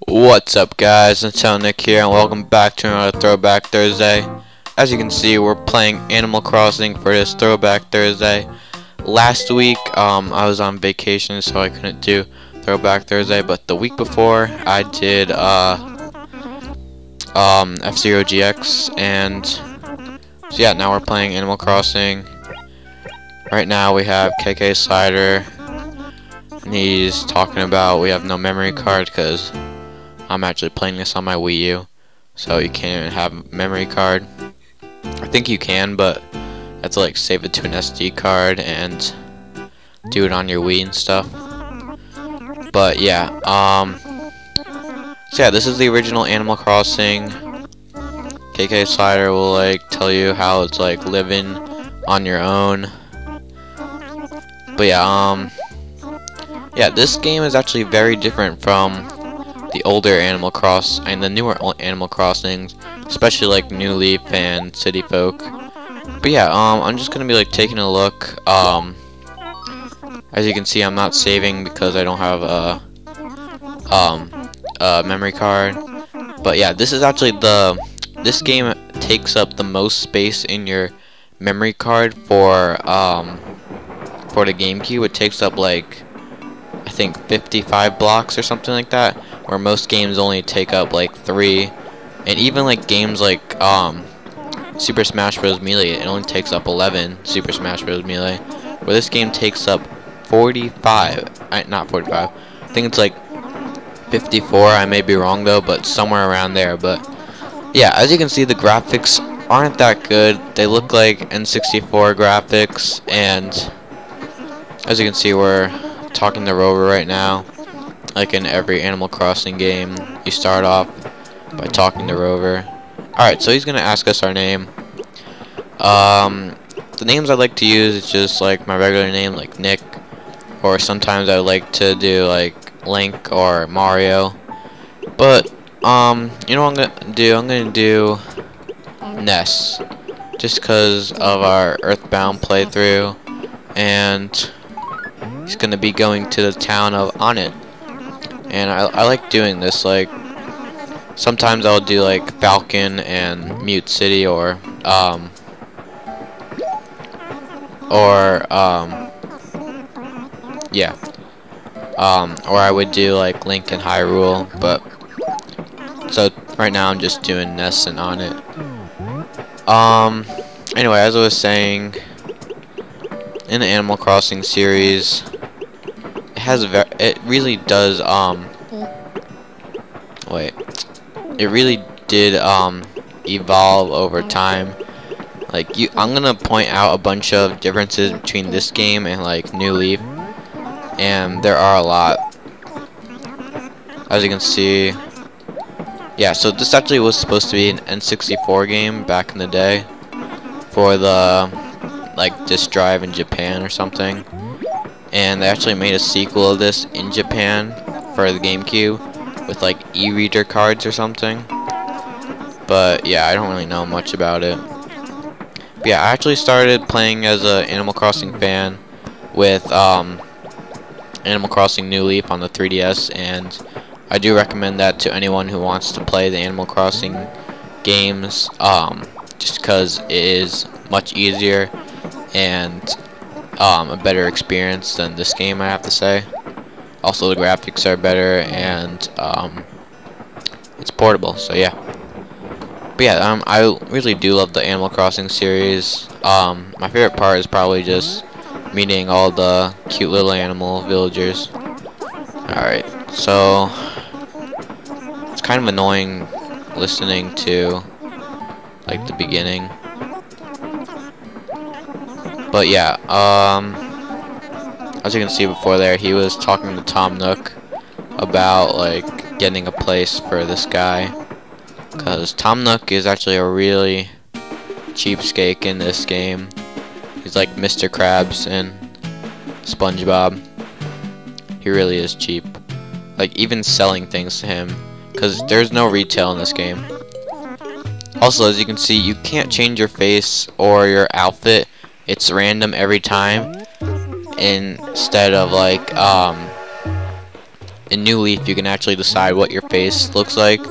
What's up, guys? It's Nick here, and welcome back to another Throwback Thursday. As you can see, we're playing Animal Crossing for this Throwback Thursday. Last week, I was on vacation, so I couldn't do Throwback Thursday, but the week before, I did F-Zero GX, and so yeah, now we're playing Animal Crossing. Right now, we have KK Slider, and he's talking about we have no memory card because I'm actually playing this on my Wii U, so you can't even have a memory card. I think you can, but you have to like save it to an SD card and do it on your Wii and stuff. But yeah, so yeah, this is the original Animal Crossing. KK Slider will like tell you how it's like living on your own. But yeah, this game is actually very different from the older Animal Crossing and the newer Animal Crossings, especially like New Leaf and City Folk. But yeah, I'm just gonna be like taking a look. As you can see, I'm not saving because I don't have a memory card. But yeah, this is actually this game takes up the most space in your memory card for the Gamecube. It takes up like I think 55 blocks or something like that, where most games only take up like 3, and even like games like Super Smash Bros. Melee, it only takes up 11. Super Smash Bros. Melee, where this game takes up 45. Not 45. I think it's like 54. I may be wrong though, but somewhere around there. But yeah, as you can see, the graphics aren't that good. They look like N64 graphics, and as you can see, we're talking to Rover right now. Like in every Animal Crossing game, you start off by talking to Rover. Alright, so he's gonna ask us our name. The names I like to use is just like my regular name, like Nick, or sometimes I like to do like Link or Mario. But you know what I'm gonna do Ness, just because of our Earthbound playthrough, and he's gonna be going to the town of Onit. And I like doing this. Like sometimes I'll do like Falcon and Mute City, or or I would do like Link and Hyrule. But so right now I'm just doing Ness and Onit. Anyway, as I was saying, in the Animal Crossing series, it really does it really did evolve over time. Like I'm gonna point out a bunch of differences between this game and like New Leaf, and there are a lot. As you can see, yeah, so this actually was supposed to be an N64 game back in the day for the like disk drive in Japan or something, and they actually made a sequel of this in Japan for the Gamecube with like e-reader cards or something. But yeah, I don't really know much about it. But yeah, I actually started playing as a Animal Crossing fan with Animal Crossing New Leaf on the 3DS, and I do recommend that to anyone who wants to play the Animal Crossing games, just because it is much easier and a better experience than this game, I have to say. Also, the graphics are better, and it's portable, so yeah. But yeah, I really do love the Animal Crossing series. My favorite part is probably just meeting all the cute little animal villagers. Alright, so it's kind of annoying listening to like the beginning. But yeah, as you can see before there, he was talking to Tom Nook about like getting a place for this guy, because Tom Nook is actually a really cheapskate in this game. He's like Mr. Krabs and SpongeBob. He really is cheap. Like even selling things to him, because there's no retail in this game. Also, as you can see, you can't change your face or your outfit. It's random every time, instead of like in New Leaf you can actually decide what your face looks like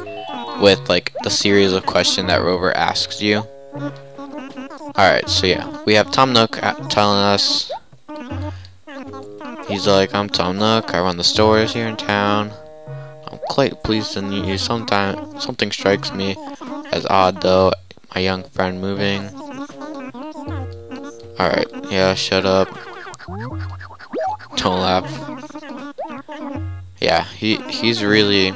with like the series of questions that Rover asks you. Alright, so yeah, we have Tom Nook telling us, he's like, I'm Tom Nook, I run the stores here in town. I'm quite pleased to meet you. Something strikes me as odd though, my young friend moving. Alright, yeah, shut up. Don't laugh. Yeah, he's really,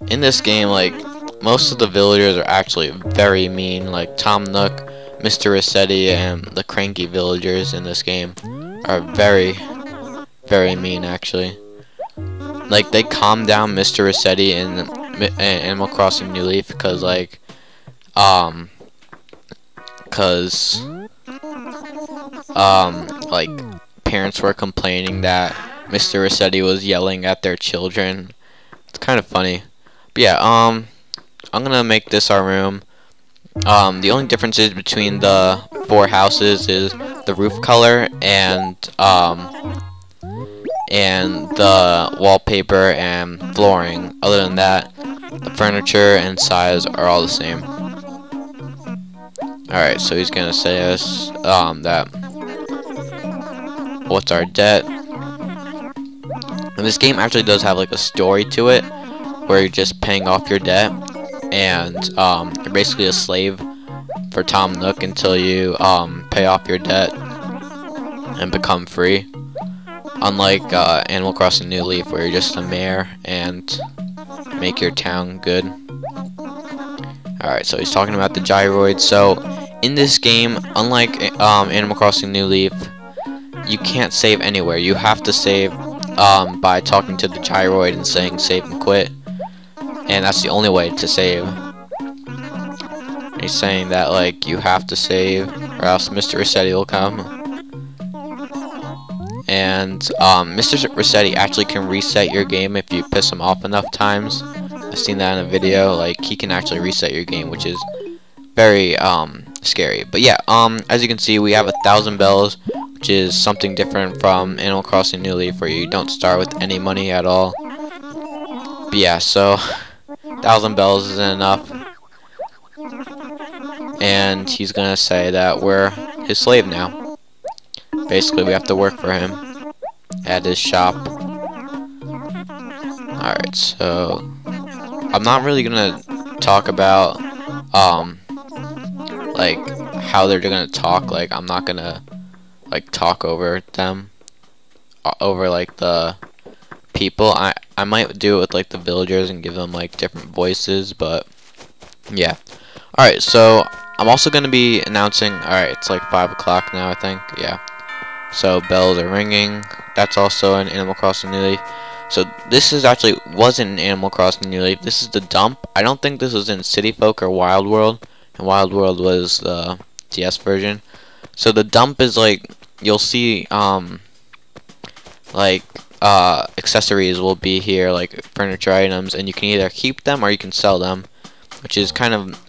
in this game, like, most of the villagers are actually very mean. Like Tom Nook, Mr. Rossetti, and the cranky villagers in this game are very, very mean actually. Like, they calm down Mr. Rossetti in Animal Crossing New Leaf because like like parents were complaining that Mr. Rossetti was yelling at their children. It's kind of funny. But yeah, I'm gonna make this our room. The only differences between the 4 houses is the roof color and the wallpaper and flooring. Other than that, the furniture and size are all the same. Alright, so he's gonna say us that what's our debt. And this game actually does have like a story to it where you're just paying off your debt, and you're basically a slave for Tom Nook until you pay off your debt and become free. Unlike Animal Crossing New Leaf, where you're just a mayor and make your town good. Alright, so he's talking about the gyroids. So in this game, unlike Animal Crossing New Leaf, you can't save anywhere. You have to save by talking to the gyroid and saying save and quit. And that's the only way to save. He's saying that like you have to save or else Mr. Rossetti will come. And Mr. Rossetti actually can reset your game if you piss him off enough times. I've seen that in a video. Like, he can actually reset your game, which is very scary. But yeah, as you can see, we have 1,000 bells, which is something different from Animal Crossing New Leaf, where you don't start with any money at all. But yeah, so 1,000 bells isn't enough. And he's gonna say that we're his slave now. Basically, we have to work for him at his shop. Alright, so I'm not really gonna talk about like how they're gonna talk. Like, I'm not gonna like talk over them, over like the people. I might do it with like the villagers and give them like different voices, but yeah. Alright, so I'm also gonna be announcing, alright, it's like 5 o'clock now, I think. Yeah. So bells are ringing. That's also in Animal Crossing New Leaf. So this is actually wasn't in Animal Crossing New Leaf. This is the dump. I don't think this was in City Folk or Wild World. And Wild World was the DS version. So the dump is like, you'll see like accessories will be here, like furniture items, and you can either keep them or you can sell them, which is kind of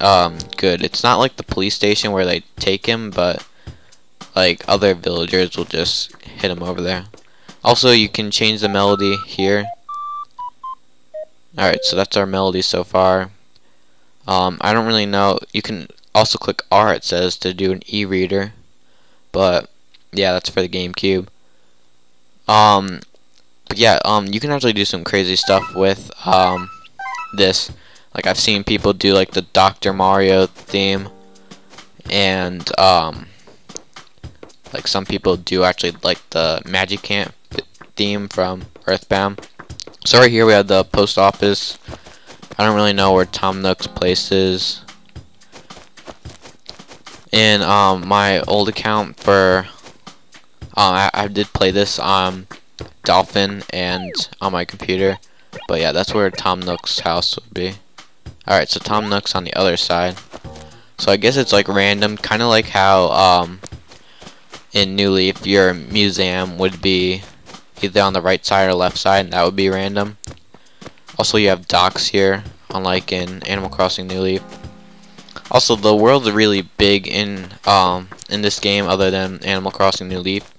good. It's not like the police station where they take him, but like other villagers will just hit him over there. Also, you can change the melody here. Alright, so that's our melody so far. I don't really know. You can also click R, it says, to do an e-reader. But yeah, that's for the Gamecube. But yeah, you can actually do some crazy stuff with this. Like, I've seen people do like the Dr. Mario theme, and like some people do actually like the Magic Camp theme from Earthbound. So right here we have the post office. I don't really know where Tom Nook's place is. In my old account for I did play this on Dolphin and on my computer, but yeah, that's where Tom Nook's house would be. Alright, so Tom Nook's on the other side. So I guess it's like random, kind of like how in New Leaf your museum would be either on the right side or left side, and that would be random. Also, you have docks here, unlike in Animal Crossing New Leaf. Also, the world's really big in this game, other than Animal Crossing New Leaf.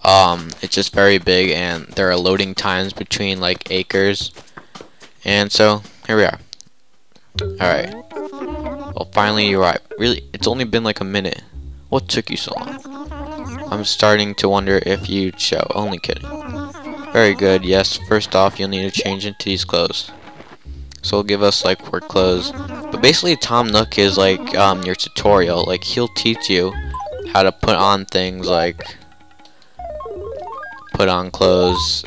It's just very big, and there are loading times between like acres. And so here we are. Alright. Well, finally you arrived. Really, it's only been like a minute. What took you so long? I'm starting to wonder if you'd show. Only kidding. Very good. Yes, first off, you'll need to change into these clothes. So he'll give us like work clothes. But basically Tom Nook is like your tutorial. Like he'll teach you how to put on things, like put on clothes,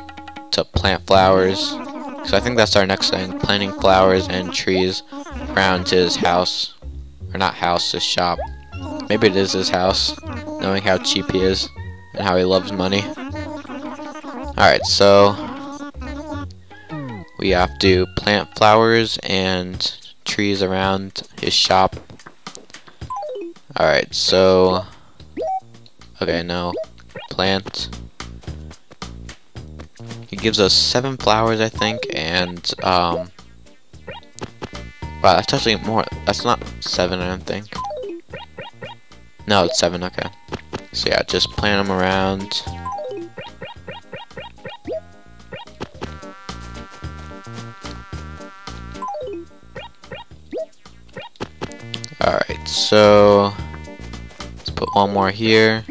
to plant flowers. So I think that's our next thing. Planting flowers and trees around his house. Or not house, his shop. Maybe it is his house, knowing how cheap he is and how he loves money. Alright, so we have to plant flowers and trees around his shop. Alright, so okay, now plant. He gives us 7 flowers, I think, and wow, that's actually more. That's not 7, I don't think. No, it's 7. Okay. So yeah, just plant them around. Alright, so let's put one more here.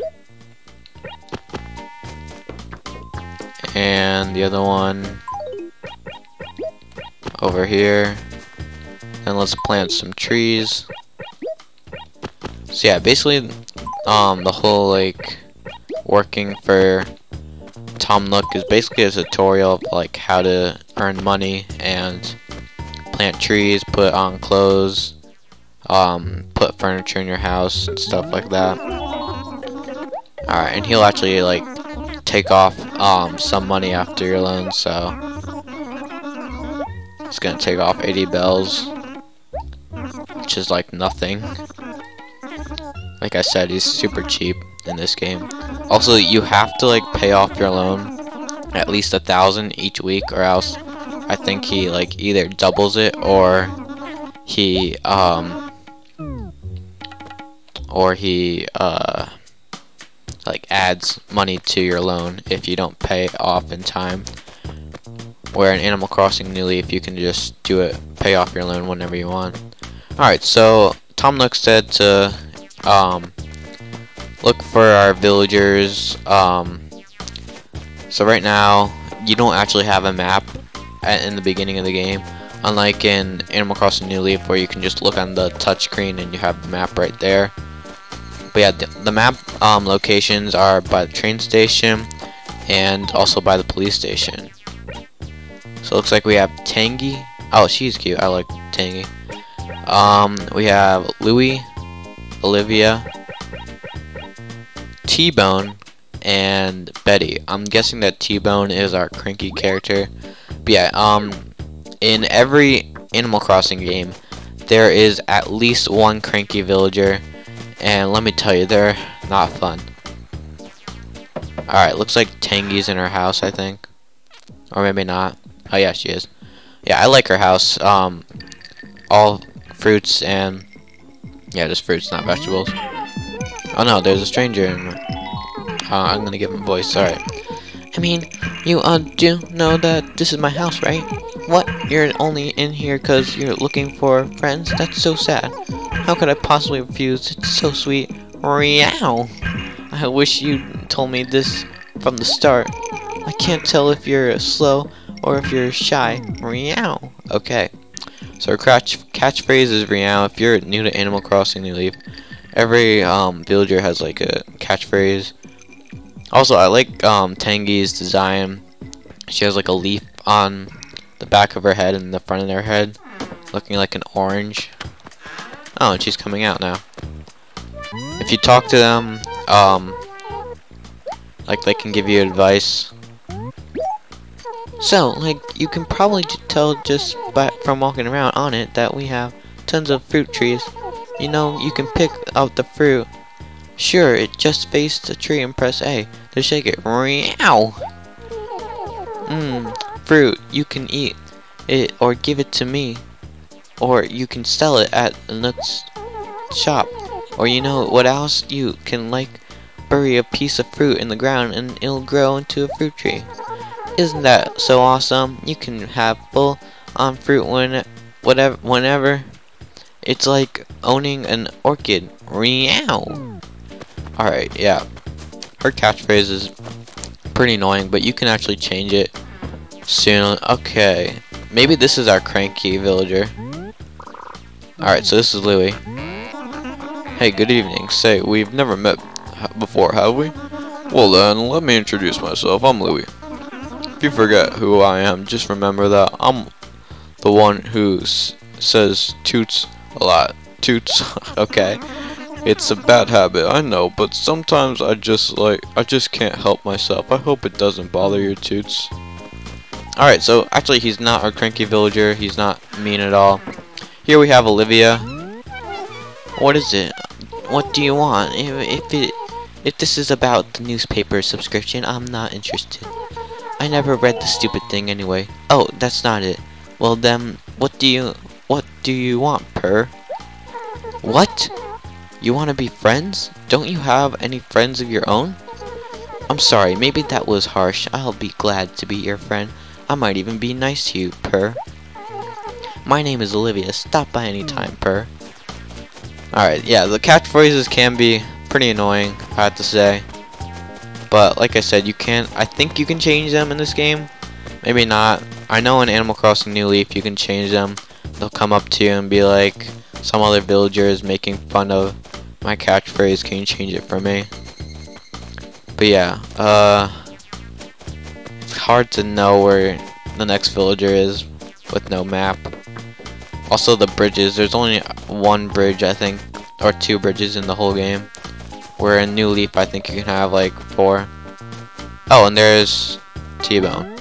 And the other one over here. And let's plant some trees. So yeah, basically the whole like working for Tom Nook is basically a tutorial of like how to earn money and plant trees, put on clothes, put furniture in your house and stuff like that. Alright, and he'll actually like take off some money after your loan, so it's gonna take off 80 bells, which is like nothing. Like I said, he's super cheap in this game. Also, you have to like pay off your loan at least 1,000 each week, or else I think he like either doubles it or he like adds money to your loan if you don't pay off in time. Where in Animal Crossing New Leaf you can just do it, pay off your loan whenever you want. Alright, so Tom Nook said to look for our villagers. So right now you don't actually have a map in the beginning of the game, unlike in Animal Crossing New Leaf where you can just look on the touchscreen and you have the map right there. But yeah, the map locations are by the train station and also by the police station. So it looks like we have Tangy. Oh, she's cute. I like Tangy. We have Louie, Olivia, T-Bone, and Betty. I'm guessing that T-Bone is our cranky character. But yeah, in every Animal Crossing game, there is at least one cranky villager. And let me tell you, they're not fun. Alright, looks like Tangy's in her house, I think. Or maybe not. Oh yeah, she is. Yeah, I like her house. All fruits and... yeah, just fruits, not vegetables. Oh no, there's a stranger in... I'm gonna give him a voice, alright. I mean, you do know that this is my house, right? What? You're only in here because you're looking for friends? That's so sad. How could I possibly refuse? It's so sweet. Meow. I wish you told me this from the start. I can't tell if you're slow or if you're shy. Meow. Okay. So our catchphrase is meow. If you're new to Animal Crossing New Leaf, every villager has like a catchphrase. Also, I like Tangy's design. She has like a leaf on the back of her head and the front of her head, looking like an orange. Oh, and she's coming out now. If you talk to them, like they can give you advice. So, like, you can probably tell just from walking around on it that we have tons of fruit trees. You know, you can pick out the fruit. Sure, just face the tree and press A to shake it. Meow. Fruit. You can eat it or give it to me. Or you can sell it at Nook's shop. Or you know what else? You can like bury a piece of fruit in the ground and it'll grow into a fruit tree. Isn't that so awesome? You can have full on fruit whenever. It's like owning an orchid. Meow. Alright, yeah. Her catchphrase is pretty annoying, but you can actually change it soon. Okay. Maybe this is our cranky villager. Alright, so this is Louie. Hey, good evening. Say, we've never met before, have we? Well then, let me introduce myself. I'm Louie. If you forget who I am, just remember that I'm the one who says toots a lot. Toots, okay. It's a bad habit, I know, but sometimes I just can't help myself. I hope it doesn't bother your toots. Alright, so actually he's not our cranky villager. He's not mean at all. Here we have Olivia. What is it? What do you want? If this is about the newspaper subscription, I'm not interested. I never read the stupid thing anyway. Oh, that's not it. Well then, what do you want, Purr? What? You want to be friends? Don't you have any friends of your own? I'm sorry, maybe that was harsh. I'll be glad to be your friend. I might even be nice to you, Purr. My name is Olivia. Stop by any time, Purr. Alright, yeah, the catchphrases can be pretty annoying, I have to say. But like I said, I think you can change them in this game. Maybe not. I know in Animal Crossing New Leaf you can change them. They'll come up to you and be like, some other villager is making fun of my catchphrase, can you change it for me? But yeah, it's hard to know where the next villager is with no map. Also the bridges, there's only one bridge I think, or two bridges in the whole game. Where in New Leaf I think you can have like 4. Oh, and there's T-Bone.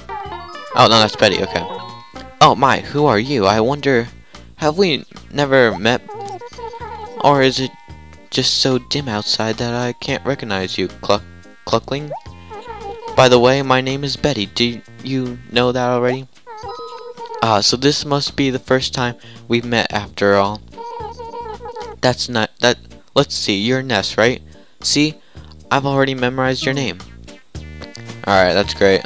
Oh no, that's Betty, okay. Oh my, who are you? I wonder, have we never met? Or is it just so dim outside that I can't recognize you, Cluckling? By the way, my name is Betty. Do you know that already? So this must be the first time we've met after all. That's not that. Let's see, you're Ness, right? See, I've already memorized your name. Alright, that's great.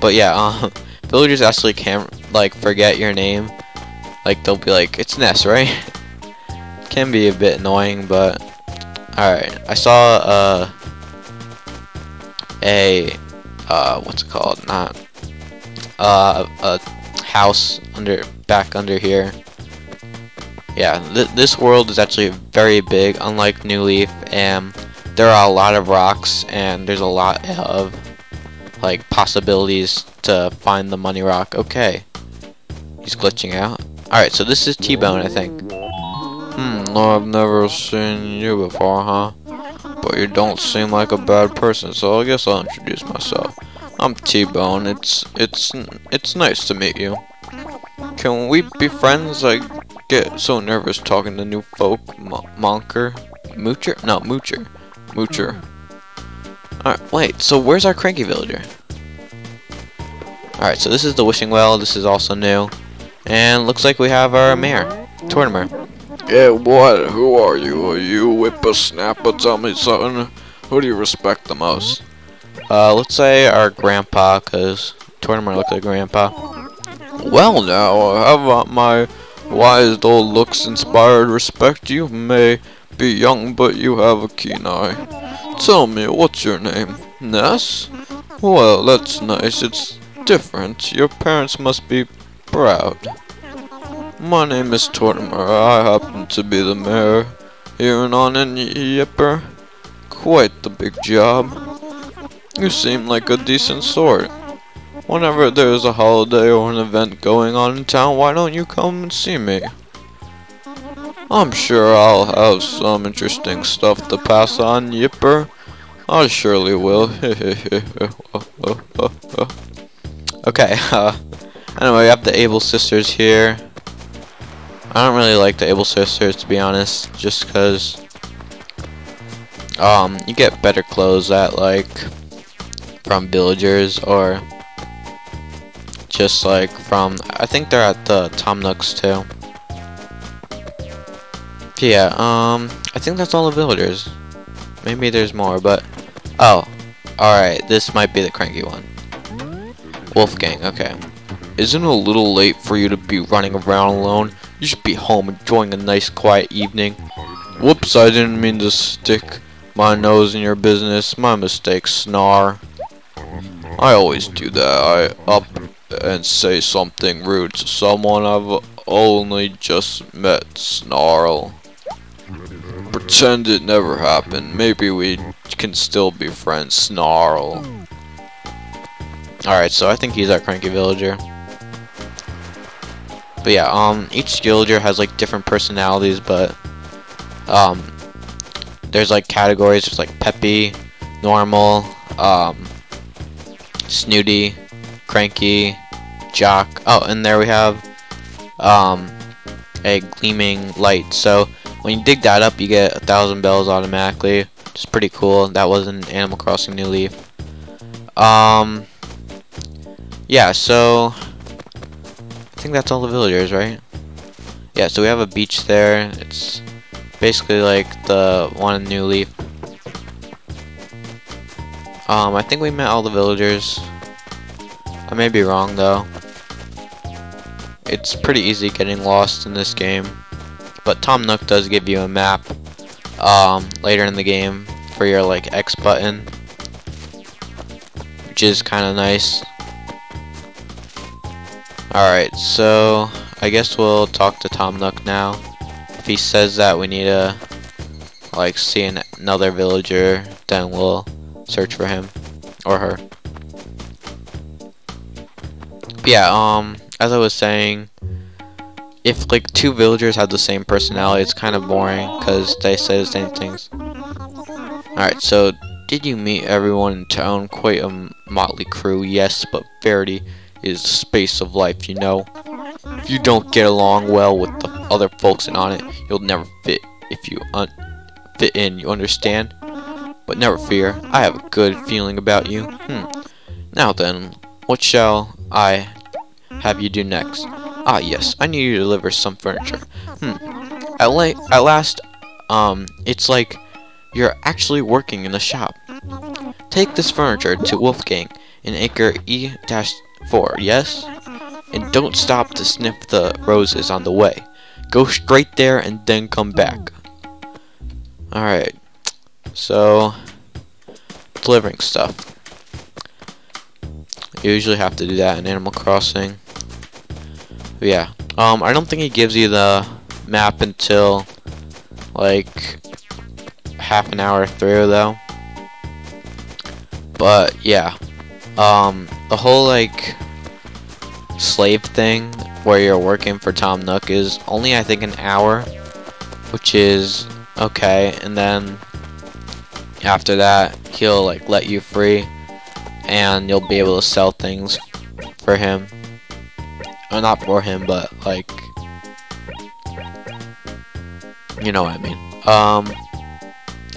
But yeah, villagers actually can't like forget your name. Like they'll be like, it's Ness, right? Can be a bit annoying, but alright. I saw what's it called? Not a house back under here. Yeah, this world is actually very big, unlike New Leaf, and there are a lot of rocks, and there's a lot of like possibilities to find the money rock. Okay, he's glitching out. Alright, so this is T-Bone, I think. No, I've never seen you before, huh? But you don't seem like a bad person, so I guess I'll introduce myself. I'm T-Bone. It's nice to meet you. Can we be friends? I get so nervous talking to new folk. Monker? Moocher? No, Moocher. Moocher. Alright, wait, so where's our cranky villager? Alright, so this is the wishing well. This is also new. And looks like we have our mayor, Tortimer. Yeah, what? Who are you? Are you whippersnapper? Tell me something. Who do you respect the most? Let's say our grandpa, cause Tortimer looks like grandpa. Well now, have my wise old looks inspired respect? You may be young, but you have a keen eye. Tell me, what's your name? Ness? Well, that's nice. It's different. Your parents must be proud. My name is Tortimer. I happen to be the mayor here on Yipper. Quite the big job. You seem like a decent sort. Whenever there's a holiday or an event going on in town, why don't you come and see me? I'm sure I'll have some interesting stuff to pass on, Yipper. I surely will. Okay, anyway, we have the Able Sisters here. I don't really like the Able Sisters, to be honest, just because you get better clothes at like from villagers, or just like from, I think they're at the Tom Nooks too. Yeah, I think that's all the villagers. Maybe there's more, but Oh, alright, this might be the cranky one. Wolfgang, okay. Isn't it a little late for you to be running around alone? You should be home enjoying a nice quiet evening. Whoops, I didn't mean to stick my nose in your business. My mistake, Snar. I always do that. I up and say something rude to someone I've only just met, Snarl. Pretend it never happened. Maybe we can still be friends, Snarl. Alright, so I think he's our cranky villager. But yeah, each villager has like different personalities, but there's like categories. There's like peppy, normal, snooty, cranky, jock. Oh, and there we have a gleaming light. So when you dig that up, you get 1,000 bells automatically, which is pretty cool. That was in Animal Crossing New Leaf. Yeah, so I think that's all the villagers, right? Yeah, so we have a beach there. It's basically like the one in New Leaf. I think we met all the villagers. I may be wrong though. It's pretty easy getting lost in this game, but Tom Nook does give you a map later in the game for your like X button, which is kind of nice. Alright, so I guess we'll talk to Tom Nook now. If he says that we need to like see another villager, then we'll search for him or her. Yeah, as I was saying, if like two villagers have the same personality, it's kind of boring because they say the same things. Alright, so did you meet everyone in town? Quite a motley crew, yes, but Verity is the space of life, you know. If you don't get along well with the other folks in on it, you'll never fit if you fit in, you understand? But never fear, I have a good feeling about you. Now then, what shall I have you do next? Ah yes, I need you to deliver some furniture. At last, it's like you're actually working in the shop. Take this furniture to Wolfgang in acre E-4, yes? And don't stop to sniff the roses on the way. Go straight there and then come back. Alright, so delivering stuff. You usually have to do that in Animal Crossing. But yeah, I don't think he gives you the map until like half an hour through though. But yeah, the whole like slave thing where you're working for Tom Nook is only I think an hour, which is okay, and then after that he'll like let you free and you'll be able to sell things for him. Or not for him, but like, you know what I mean.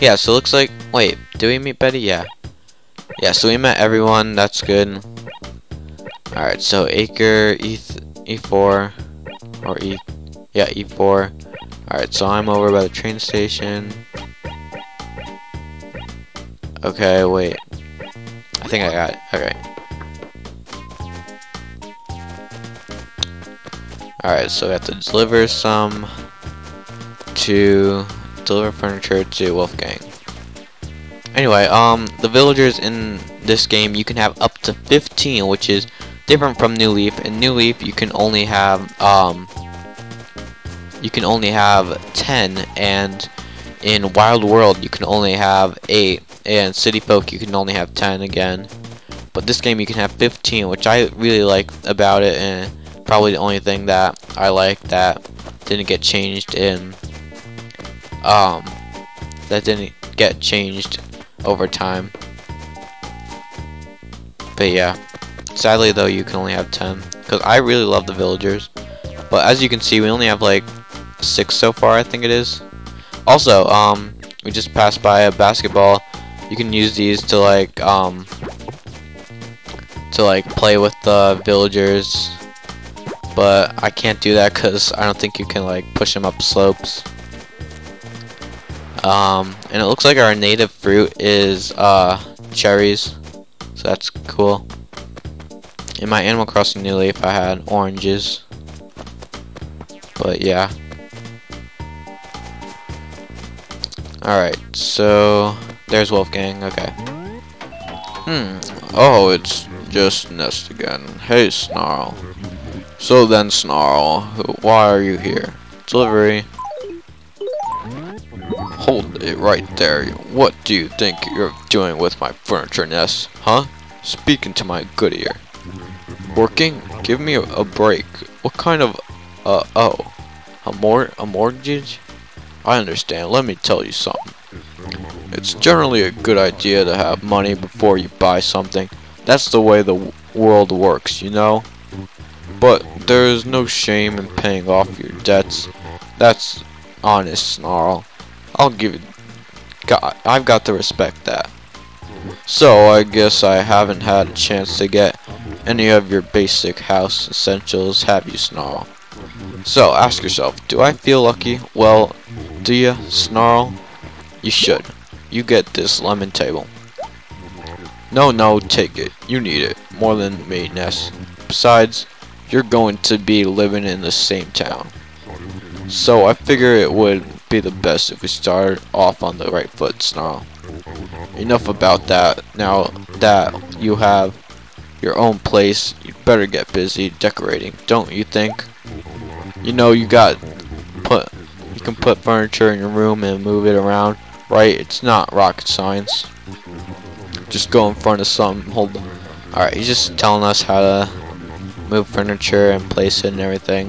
Yeah, so it looks like, wait, did we meet Betty? Yeah, so we met everyone, that's good. Alright, so acre E4 or E4. Alright, so I'm over by the train station. Okay, wait, I think I got it. Okay. Alright, so we have to deliver furniture to Wolfgang. Anyway, the villagers in this game, you can have up to 15, which is different from New Leaf. In New Leaf, you can only have 10, and in Wild World, you can only have 8, and City Folk, you can only have 10 again. But this game, you can have 15, which I really like about it, and probably the only thing that I like that didn't get changed over time. But yeah, sadly though you can only have 10 because I really love the villagers, but as you can see we only have like 6 so far, I think it is. Also, we just passed by a basketball. You can use these to like play with the villagers, but I can't do that because I don't think you can like push them up slopes. And it looks like our native fruit is cherries, so that's cool. In my Animal Crossing New Leaf, I had oranges, but yeah. Alright, so there's Wolfgang. Okay. Oh, it's just Nest again. Hey, Snarl. So then, Snarl, why are you here? Delivery. Hold it right there. What do you think you're doing with my furniture, Nest? Huh? Speaking to my good ear. Working? Give me a break. What kind of, oh. A mortgage? I understand. Let me tell you something. It's generally a good idea to have money before you buy something. That's the way the world works, you know? But there is no shame in paying off your debts. That's honest, Snarl. I've got to respect that. So I guess I haven't had a chance to get any of your basic house essentials, have you, Snarl? So ask yourself, do I feel lucky? Well, do you, Snarl? You should. You get this lemon table. No, take it. You need it. More than me, Ness. Besides, you're going to be living in the same town. So I figure it would be the best if we started off on the right foot, Snarl. Enough about that. Now that you have your own place, you'd better get busy decorating, don't you think? You know, you can put furniture in your room and move it around, right? It's not rocket science. Just go in front of something. Hold on. Alright, he's just telling us how to move furniture and place it and everything.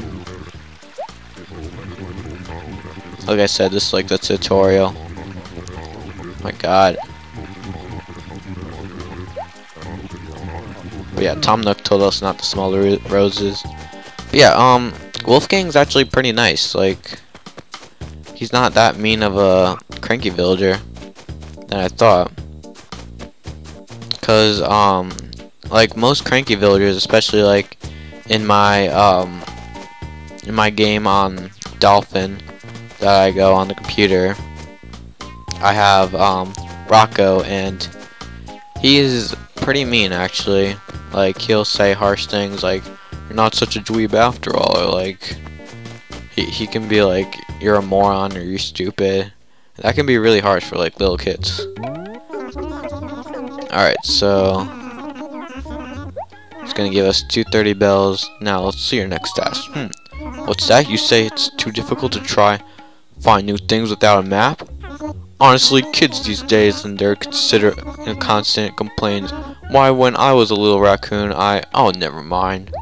Like I said, this is like the tutorial. My god. But yeah, Tom Nook told us not to smell the roses. But yeah, Wolfgang's actually pretty nice. Like, he's not that mean of a cranky villager than I thought. Cause like most cranky villagers, especially like in my game on Dolphin that I go on the computer, I have Rocco, and he is pretty mean actually. Like, he'll say harsh things like, "You're not such a dweeb after all," or like he can be like, "You're a moron," or "You're stupid." That can be really harsh for like little kids. Alright, so it's gonna give us 230 bells. Now let's see your next task. What's that? You say it's too difficult to try find new things without a map? Honestly, kids these days and they're constant complaints. Why, when I was a little raccoon, oh, never mind.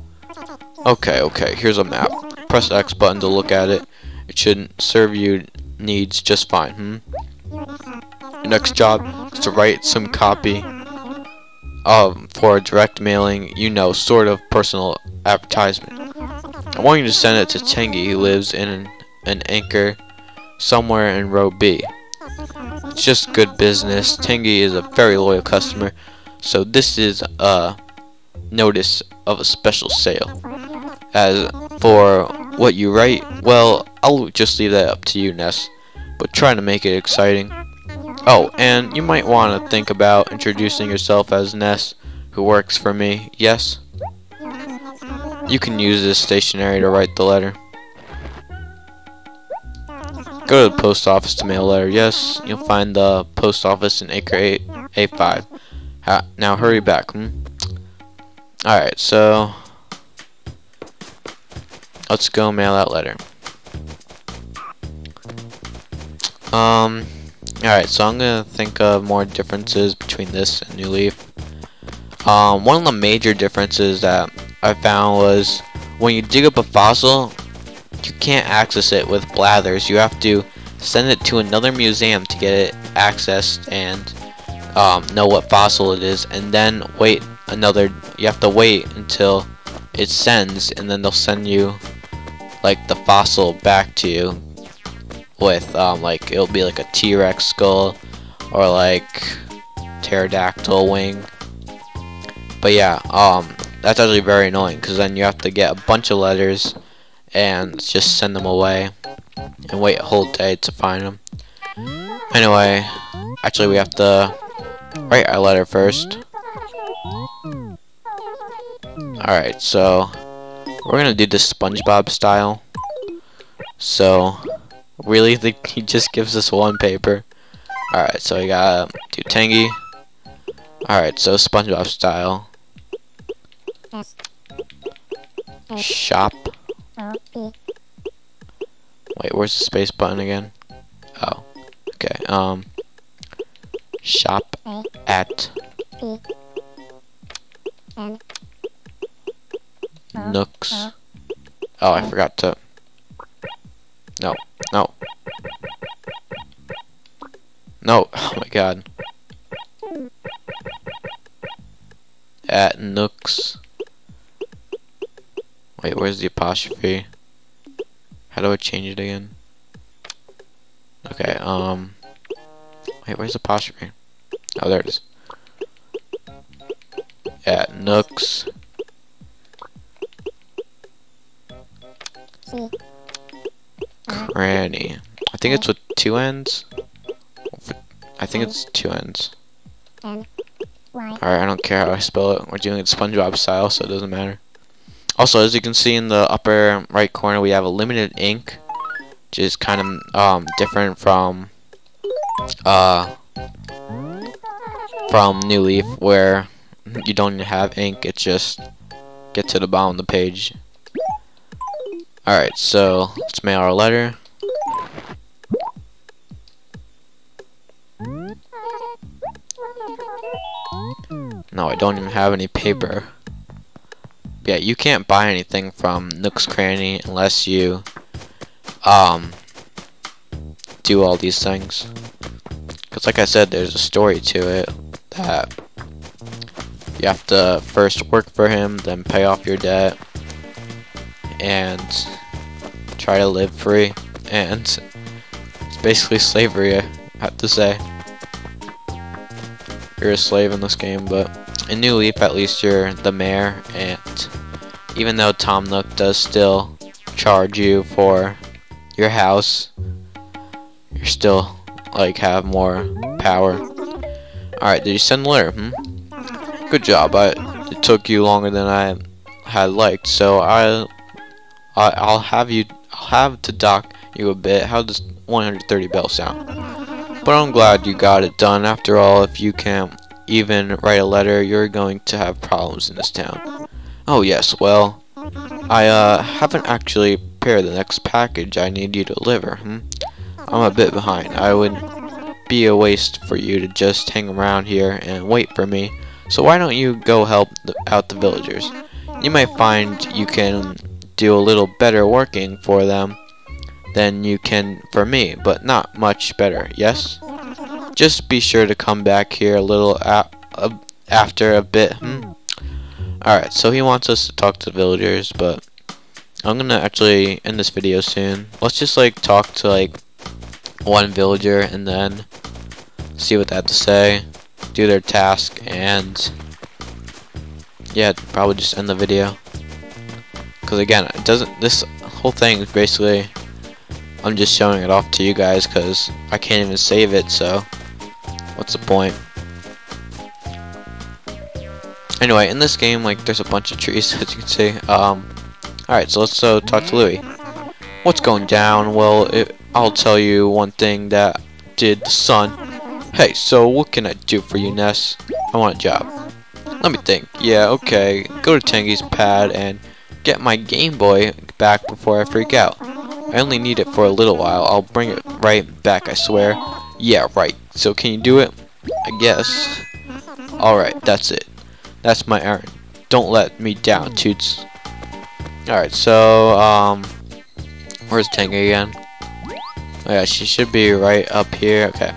Okay, here's a map. Press X button to look at it. It should serve your needs just fine, Your next job is to write some copy for a direct mailing, sort of personal advertisement. I want you to send it to Tengi, who lives in an anchor somewhere in row B. It's just good business. Tengi is a very loyal customer, so this is a notice of a special sale. As for what you write, well, I'll just leave that up to you, Ness, but try to make it exciting. Oh, and you might want to think about introducing yourself as Ness, who works for me, yes? You can use this stationery to write the letter. Go to the post office to mail a letter. Yes, you'll find the post office in Acre A5. Now hurry back. Alright, so let's go mail that letter. Alright, so I'm gonna think of more differences between this and New Leaf. One of the major differences that I found was when you dig up a fossil, you can't access it with blathers. You have to send it to another museum to get it accessed and know what fossil it is, and then you have to wait until it sends, and then they'll send you like the fossil back to you with like, it'll be like a T-Rex skull or like pterodactyl wing. But yeah, that's actually very annoying, because then you have to get a bunch of letters and just send them away and wait a whole day to find them. Anyway, actually we have to write our letter first. Alright, so we're gonna do this SpongeBob style. So really think he just gives us one paper. Alright, so we gotta do Tangy. Alright, so SpongeBob style. Shop. Wait, where's the space button again? Oh, okay. Shop at Nooks. Oh, I forgot to. No, no, no. Oh my God. At Nooks. Wait, where's the apostrophe? How do I change it again? Okay, wait, where's the apostrophe? Oh, there it is. At Nooks. Cranny. I think it's with two ends. I think it's two ends. Alright, I don't care how I spell it. We're doing it SpongeBob style, so it doesn't matter. Also, as you can see in the upper right corner, we have a limited ink, which is kind of different from New Leaf, where you don't even have ink. It's just get to the bottom of the page. Alright, so let's mail our letter. No, I don't even have any paper. Yeah, you can't buy anything from Nook's Cranny unless you do all these things. Because like I said, there's a story to it that you have to first work for him, then pay off your debt, and try to live free. And it's basically slavery, I have to say. You're a slave in this game, but in New Leaf, at least you're the mayor, and even though Tom Nook does still charge you for your house, you're still, like, have more power. Alright, did you send a letter? Good job. It took you longer than I had liked, so I'll have to dock you a bit. How does 130 bells sound? But I'm glad you got it done. After all, if you can't even write a letter, you're going to have problems in this town. Oh yes, well, I haven't actually prepared the next package I need you to deliver. I'm a bit behind. I would be a waste for you to just hang around here and wait for me. So why don't you go help out the villagers? You might find you can do a little better working for them than you can for me, but not much better, yes? Just be sure to come back here a little after a bit, Alright, so he wants us to talk to the villagers, but I'm gonna actually end this video soon. Let's just, like, talk to, like, one villager and then see what they have to say, do their task, and yeah, probably just end the video. Because again, it doesn't, this whole thing is basically, I'm just showing it off to you guys because I can't even save it, so what's the point? Anyway, in this game, like, there's a bunch of trees, as you can see. Alright, so let's talk to Louie. What's going down? Well, I'll tell you one thing that did the sun. Hey, so what can I do for you, Ness? I want a job. Let me think. Yeah, okay. Go to Tangy's pad and get my Game Boy back before I freak out. I only need it for a little while. I'll bring it right back, I swear. Yeah, right. So can you do it? I guess. Alright, that's it. That's my errand. Don't let me down, Toots. Alright, so, where's Tangy again? Oh yeah, she should be right up here. Okay.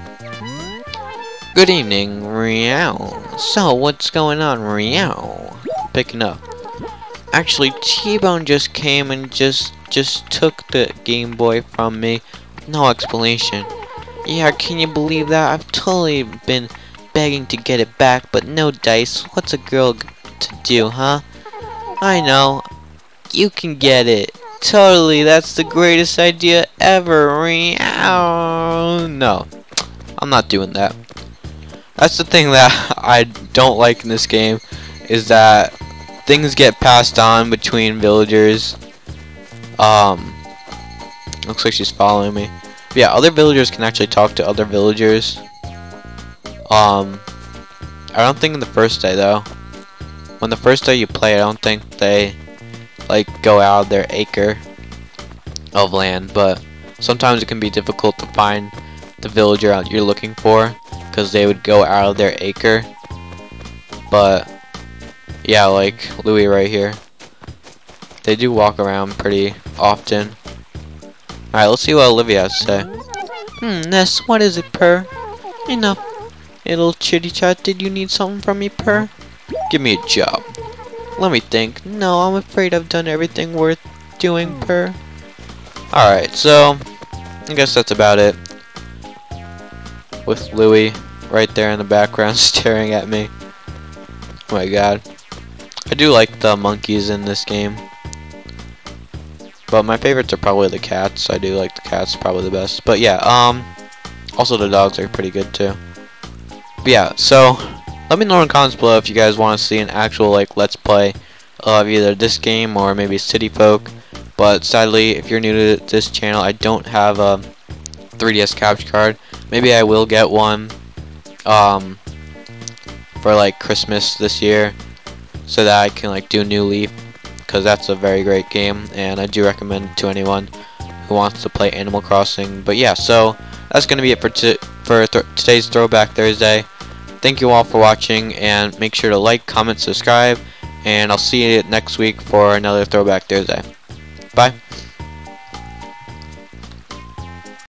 Good evening, Meow. So, what's going on, Meow? Picking up. Actually, T-Bone just came and just took the Game Boy from me. No explanation. Yeah, can you believe that? I've totally been begging to get it back, but no dice. What's a girl to do, huh? I know. You can get it. Totally, that's the greatest idea ever. Meow. No, I'm not doing that. That's the thing that I don't like in this game, is that things get passed on between villagers. Looks like she's following me. But yeah, other villagers can actually talk to other villagers. I don't think in the first day though. When the first day you play, I don't think they like go out of their acre of land, but sometimes it can be difficult to find the villager you're looking for because they would go out of their acre. But yeah, like Louis right here, they do walk around pretty often. Alright, let's see what Olivia has to say. Ness, what is it, Purr? Enough. A little chitty chat. Did you need something from me, Purr? Give me a job. Let me think. No, I'm afraid I've done everything worth doing, Purr. Alright, so I guess that's about it. With Louis right there in the background staring at me. Oh my god. I do like the monkeys in this game. But my favorites are probably the cats. I do like the cats, probably the best. But yeah, also the dogs are pretty good too. But yeah, so let me know in the comments below if you guys want to see an actual like let's play of either this game or maybe City Folk. But sadly, if you're new to this channel, I don't have a 3DS capture card. Maybe I will get one for like Christmas this year, so that I can like do New Leaf, because that's a very great game and I do recommend it to anyone who wants to play Animal Crossing. But yeah, so that's gonna be it for today's Throwback Thursday. Thank you all for watching, and make sure to like, comment, subscribe, and I'll see you next week for another Throwback Thursday. Bye.